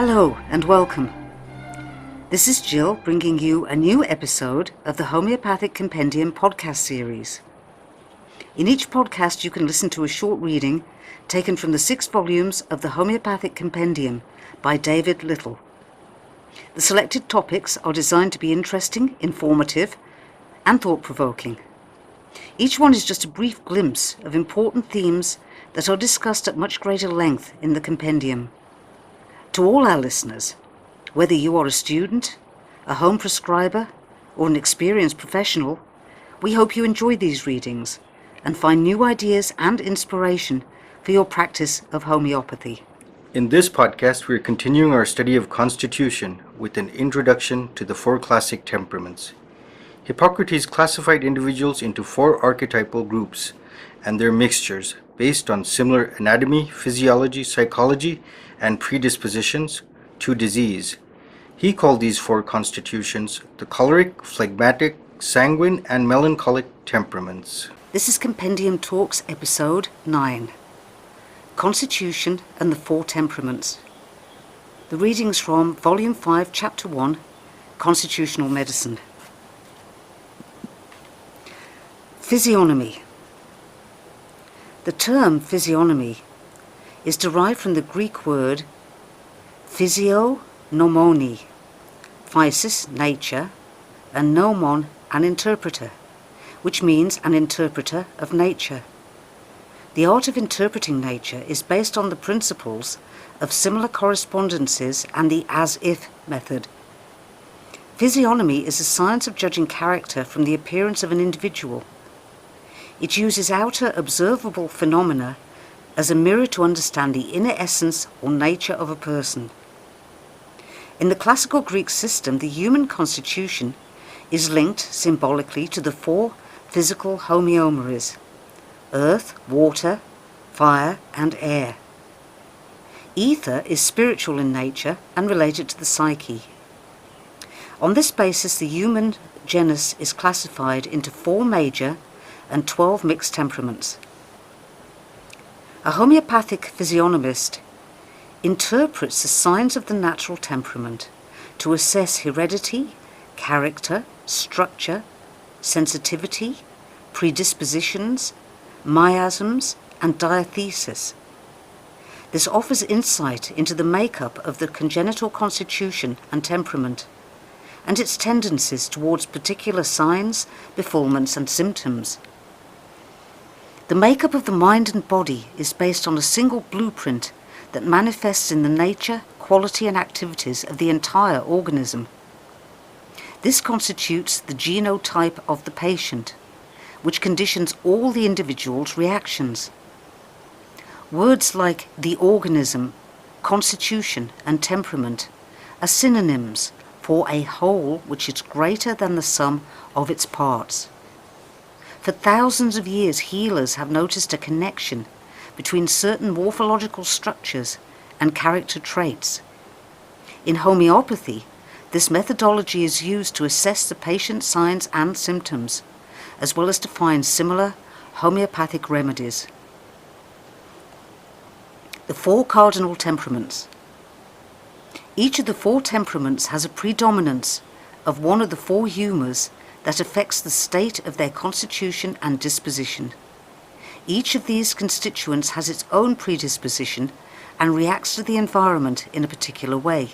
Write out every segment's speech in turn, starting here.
Hello and welcome. This is Jill bringing you a new episode of the Homeopathic Compendium podcast series. In each podcast you can listen to a short reading taken from the 6 volumes of the Homeopathic Compendium by David Little. The selected topics are designed to be interesting, informative and thought-provoking. Each one is just a brief glimpse of important themes that are discussed at much greater length in the compendium. To all our listeners, whether you are a student, a home prescriber, or an experienced professional, we hope you enjoy these readings and find new ideas and inspiration for your practice of homeopathy. In this podcast, we are continuing our study of constitution with an introduction to the 4 classic temperaments. Hippocrates classified individuals into 4 archetypal groups and their mixtures based on similar anatomy, physiology, psychology, and predispositions to disease. He called these 4 constitutions the Choleric, Phlegmatic, Sanguine and Melancholic temperaments. This is Compendium Talks episode 9, Constitution and the 4 Temperaments. The readings from Volume 5, Chapter 1, Constitutional Medicine. Physiognomy. The term physiognomy is derived from the Greek word physiognomoni, physis, nature, and nomon, an interpreter, which means an interpreter of nature. The art of interpreting nature is based on the principles of similar correspondences and the as-if method. Physiognomy is a science of judging character from the appearance of an individual. It uses outer observable phenomena as a mirror to understand the inner essence or nature of a person. In the classical Greek system, the human constitution is linked symbolically to the 4 physical homeomeres: earth, water, fire, and air. Ether is spiritual in nature and related to the psyche. On this basis, the human genus is classified into 4 major and 12 mixed temperaments. A homeopathic physiognomist interprets the signs of the natural temperament to assess heredity, character, structure, sensitivity, predispositions, miasms, and diathesis. This offers insight into the makeup of the congenital constitution and temperament, and its tendencies towards particular signs, befallments, and symptoms. The makeup of the mind and body is based on a single blueprint that manifests in the nature, quality, and activities of the entire organism. This constitutes the genotype of the patient, which conditions all the individual's reactions. Words like the organism, constitution, and temperament are synonyms for a whole which is greater than the sum of its parts. For thousands of years, healers have noticed a connection between certain morphological structures and character traits. In homeopathy, this methodology is used to assess the patient's signs and symptoms, as well as to find similar homeopathic remedies. The 4 cardinal temperaments. Each of the 4 temperaments has a predominance of one of the 4 humours that affects the state of their constitution and disposition. Each of these constituents has its own predisposition and reacts to the environment in a particular way.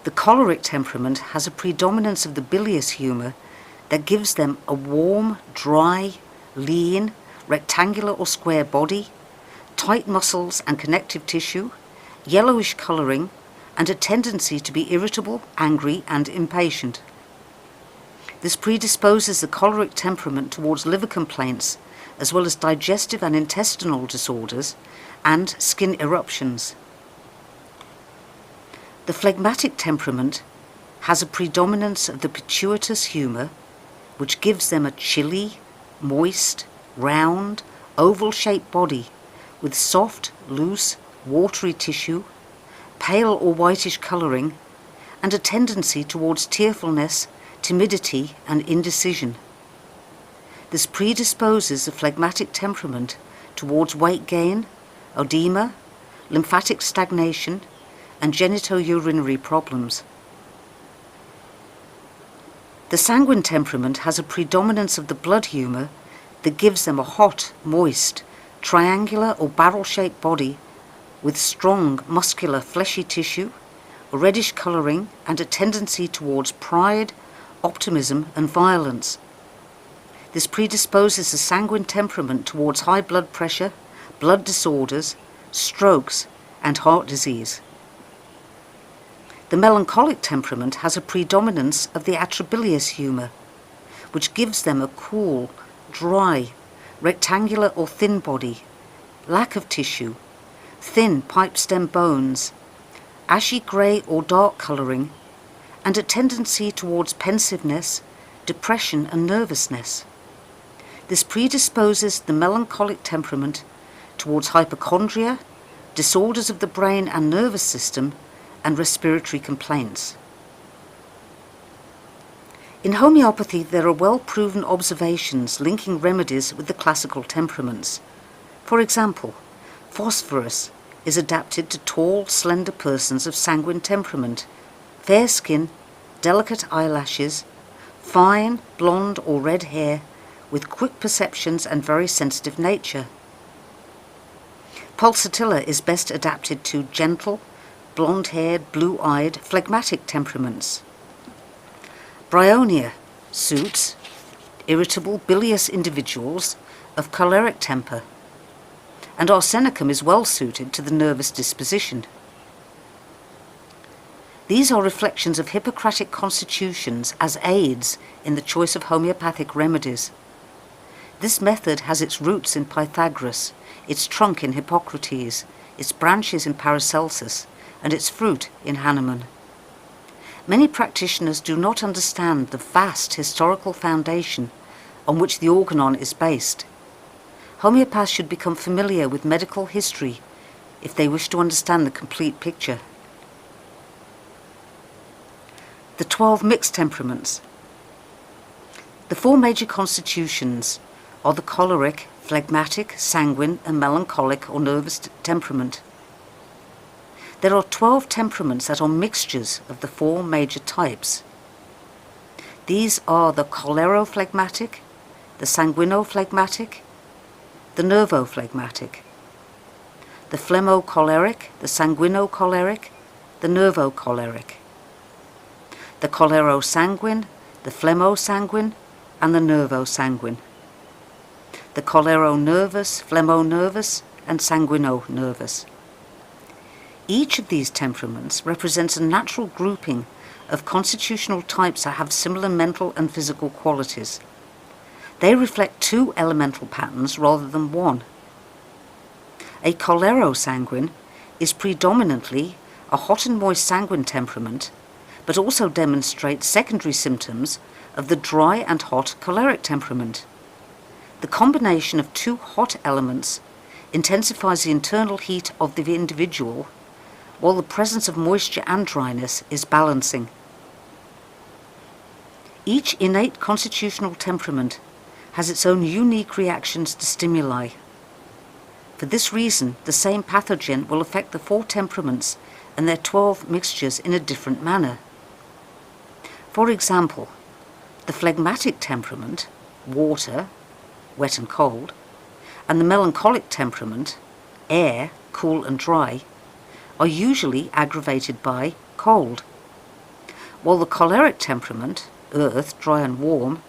The choleric temperament has a predominance of the bilious humour that gives them a warm, dry, lean, rectangular or square body, tight muscles and connective tissue, yellowish colouring, and a tendency to be irritable, angry, and impatient. This predisposes the choleric temperament towards liver complaints, as well as digestive and intestinal disorders and skin eruptions. The phlegmatic temperament has a predominance of the pituitous humour, which gives them a chilly, moist, round, oval-shaped body with soft, loose, watery tissue, pale or whitish colouring, and a tendency towards tearfulness, timidity, and indecision. This predisposes the phlegmatic temperament towards weight gain, oedema, lymphatic stagnation, and genitourinary problems. The sanguine temperament has a predominance of the blood humour that gives them a hot, moist, triangular or barrel-shaped body with strong, muscular, fleshy tissue, a reddish colouring, and a tendency towards pride, optimism and violence. This predisposes the sanguine temperament towards high blood pressure, blood disorders, strokes and heart disease. The melancholic temperament has a predominance of the atrabilious humour, which gives them a cool, dry, rectangular or thin body, lack of tissue, thin pipe stem bones, ashy grey or dark colouring, and a tendency towards pensiveness, depression and nervousness. This predisposes the melancholic temperament towards hypochondria, disorders of the brain and nervous system, and respiratory complaints. In homeopathy, there are well-proven observations linking remedies with the classical temperaments. For example, phosphorus is adapted to tall, slender persons of sanguine temperament, fair skin, delicate eyelashes, fine, blonde or red hair, with quick perceptions and very sensitive nature. Pulsatilla is best adapted to gentle, blonde-haired, blue-eyed, phlegmatic temperaments. Bryonia suits irritable, bilious individuals of choleric temper, and arsenicum is well suited to the nervous disposition. These are reflections of Hippocratic constitutions as aids in the choice of homeopathic remedies. This method has its roots in Pythagoras, its trunk in Hippocrates, its branches in Paracelsus, and its fruit in Hahnemann. Many practitioners do not understand the vast historical foundation on which the organon is based. Homeopaths should become familiar with medical history if they wish to understand the complete picture. The 12 mixed temperaments. The 4 major constitutions are the choleric, phlegmatic, sanguine and melancholic or nervous temperament. There are 12 temperaments that are mixtures of the 4 major types. These are the cholerophlegmatic, the sanguinophlegmatic, the nervophlegmatic, the phlegmocholeric, the sanguinocholeric, the nervocholeric, the cholerosanguine, the phlegmosanguine, and the nervosanguine, the choleronervous, phlegmonervous, and sanguinonervous. Each of these temperaments represents a natural grouping of constitutional types that have similar mental and physical qualities. They reflect 2 elemental patterns rather than 1. A cholerosanguine is predominantly a hot and moist sanguine temperament, but also demonstrates secondary symptoms of the dry and hot choleric temperament. The combination of 2 hot elements intensifies the internal heat of the individual, while the presence of moisture and dryness is balancing. Each innate constitutional temperament has its own unique reactions to stimuli. For this reason, the same pathogen will affect the 4 temperaments and their 12 mixtures in a different manner. For example, the phlegmatic temperament, water, wet and cold, and the melancholic temperament, air, cool and dry, are usually aggravated by cold, while the choleric temperament, earth, dry and warm,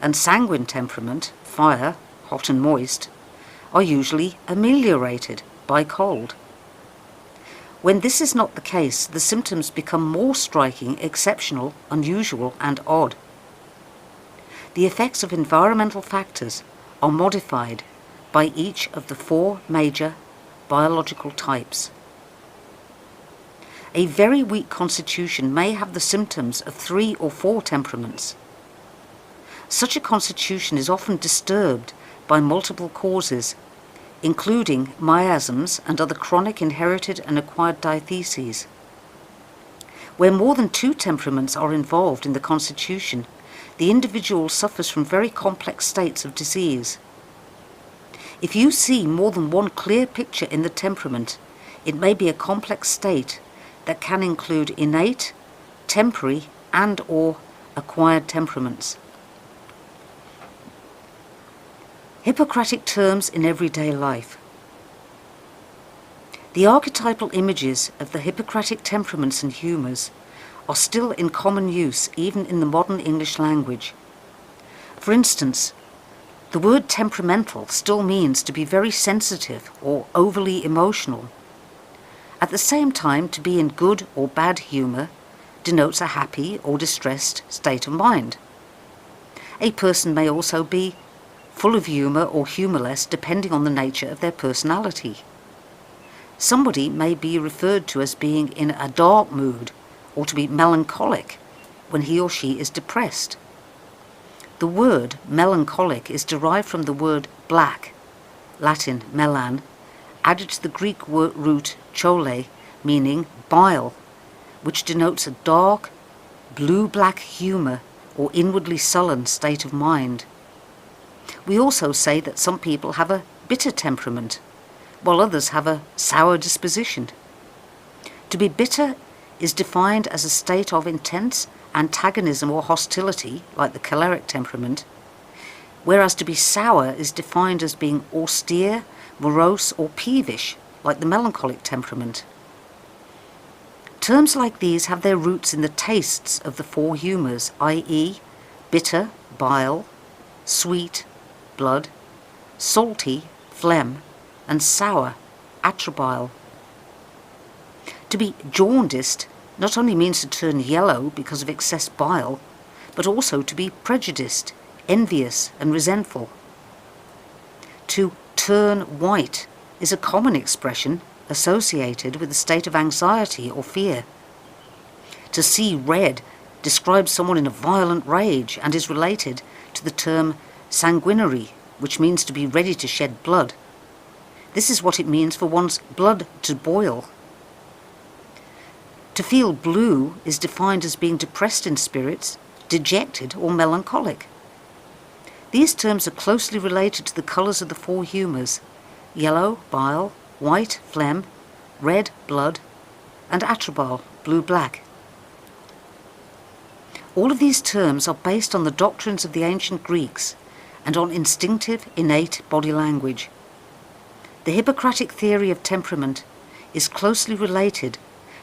and sanguine temperament, fire, hot and moist, are usually ameliorated by cold. When this is not the case, the symptoms become more striking, exceptional, unusual, and odd. The effects of environmental factors are modified by each of the 4 major biological types. A very weak constitution may have the symptoms of 3 or 4 temperaments. Such a constitution is often disturbed by multiple causes, including miasms and other chronic inherited and acquired diatheses. Where more than 2 temperaments are involved in the constitution, the individual suffers from very complex states of disease. If you see more than one clear picture in the temperament, it may be a complex state that can include innate, temporary and or acquired temperaments. Hippocratic terms in everyday life. The archetypal images of the Hippocratic temperaments and humours are still in common use even in the modern English language. For instance, the word temperamental still means to be very sensitive or overly emotional. At the same time, to be in good or bad humour denotes a happy or distressed state of mind. A person may also be full of humour or humourless depending on the nature of their personality. Somebody may be referred to as being in a dark mood or to be melancholic when he or she is depressed. The word melancholic is derived from the word black, Latin melan, added to the Greek root chole, meaning bile, which denotes a dark, blue-black humour or inwardly sullen state of mind. We also say that some people have a bitter temperament, while others have a sour disposition. To be bitter is defined as a state of intense antagonism or hostility, like the choleric temperament, whereas to be sour is defined as being austere, morose or peevish, like the melancholic temperament. Terms like these have their roots in the tastes of the four humours, i.e. bitter, bile, sweet, blood, salty, phlegm, and sour, atrabile. To be jaundiced not only means to turn yellow because of excess bile, but also to be prejudiced, envious and resentful. To turn white is a common expression associated with a state of anxiety or fear. To see red describes someone in a violent rage and is related to the term sanguinary, which means to be ready to shed blood. This is what it means for one's blood to boil. To feel blue is defined as being depressed in spirits, dejected or melancholic. These terms are closely related to the colours of the four humours: yellow, bile, white, phlegm, red, blood, and atrabile, blue-black. All of these terms are based on the doctrines of the ancient Greeks and on instinctive, innate body language. The Hippocratic theory of temperament is closely related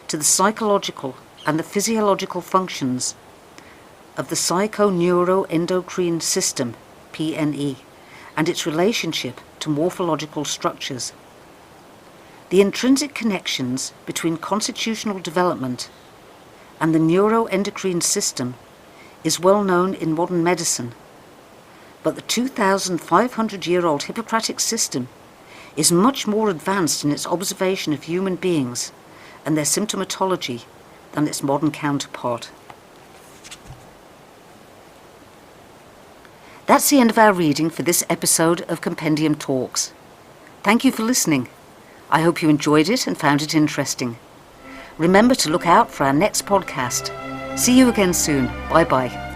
to the psychological and the physiological functions of the psychoneuroendocrine system, PNE, and its relationship to morphological structures. The intrinsic connections between constitutional development and the neuroendocrine system is well known in modern medicine, but the 2,500-year-old Hippocratic system is much more advanced in its observation of human beings and their symptomatology than its modern counterpart. That's the end of our reading for this episode of Compendium Talks. Thank you for listening. I hope you enjoyed it and found it interesting. Remember to look out for our next podcast. See you again soon. Bye-bye.